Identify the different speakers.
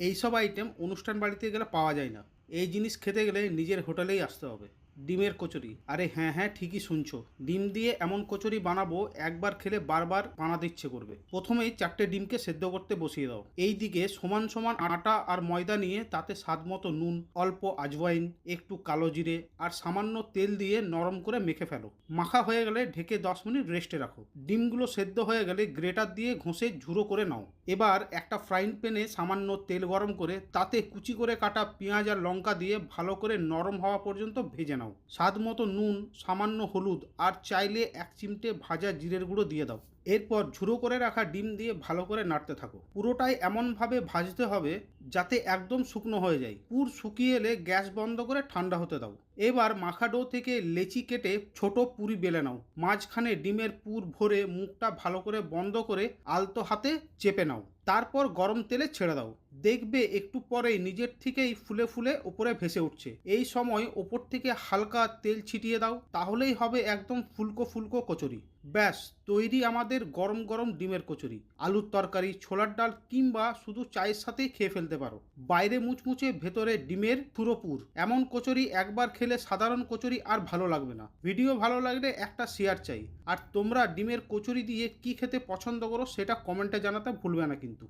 Speaker 1: এইসব আইটেম অনুষ্ঠান বাড়িতে গেলে পাওয়া যায় না। এই জিনিস খেতে গেলে নিজের হোটেলেই আসতে হবে। ডিমের কচুরি, আরে হ্যাঁ হ্যাঁ ঠিকই শুনছো, ডিম দিয়ে এমন কচুরি বানাবো একবার খেলে বারবার বানাতে ইচ্ছে করবে। প্রথমেই 4টে ডিমকে সেদ্ধ করতে বসিয়ে দাও। এই দিকে সমান সমান আটা আর ময়দা নিয়ে তাতে স্বাদ মতো নুন, অল্প আজওয়াইন, একটু কালো জিরে আর সামান্য তেল দিয়ে নরম করে মেখে ফেলো। মাখা হয়ে গেলে ঢেকে 10 মিনিট রেস্টে রাখো। ডিমগুলো সেদ্ধ হয়ে গেলে গ্রেটার দিয়ে ঘষে ঝুড়ো করে নাও। এবার একটা ফ্রাইং প্যানে সামান্য তেল গরম করে তাতে কুচি করে কাটা পেঁয়াজ আর লঙ্কা দিয়ে ভালো করে নরম হওয়া পর্যন্ত ভেজে নাও। স্বাদ মতো নুন, সামান্য হলুদ আর চাইলে 1 চিমটে ভাজা জিরের গুঁড়ো দিয়ে দাও। এরপর ঝুড়ো করে রাখা ডিম দিয়ে ভালো করে নাড়তে থাকো। পুরোটাই এমনভাবে ভাজতে হবে যাতে একদম শুকনো হয়ে যায়। পুর শুকিয়ে এলে গ্যাস বন্ধ করে ঠান্ডা হতে দাও। এবার মাখা ডো থেকে লেচি কেটে ছোট পুরি বেলে নাও। মাঝখানে ডিমের পুর ভরে মুখটা ভালো করে বন্ধ করে আলতো হাতে চেপে নাও। তারপর গরম তেলে ছেড়ে দাও। দেখবে একটু পরেই নিজের থেকেই ফুলে ফুলে ওপরে ভেসে উঠছে। এই সময় ওপর থেকে হালকা তেল ছিটিয়ে দাও, তাহলেই হবে একদম ফুলকো ফুলকো কচুরি। ব্যাস তৈরি আমাদের গরম গরম ডিমের কচুরি। আলুর তরকারি, ছোলার ডাল কিংবা শুধু চায়ের সাথেই খেয়ে ফেলতে পারো। বাইরে মুচমুচে, ভেতরে ডিমের পুরোপুর এমন কচুরি একবার খেলে সাধারণ কচুরি আর ভালো লাগবে না। ভিডিও ভালো লাগলে একটা শেয়ার চাই। আর তোমরা ডিমের কচুরি দিয়ে কি খেতে পছন্দ করো সেটা কমেন্টে জানাতে ভুলবে না কিন্তু।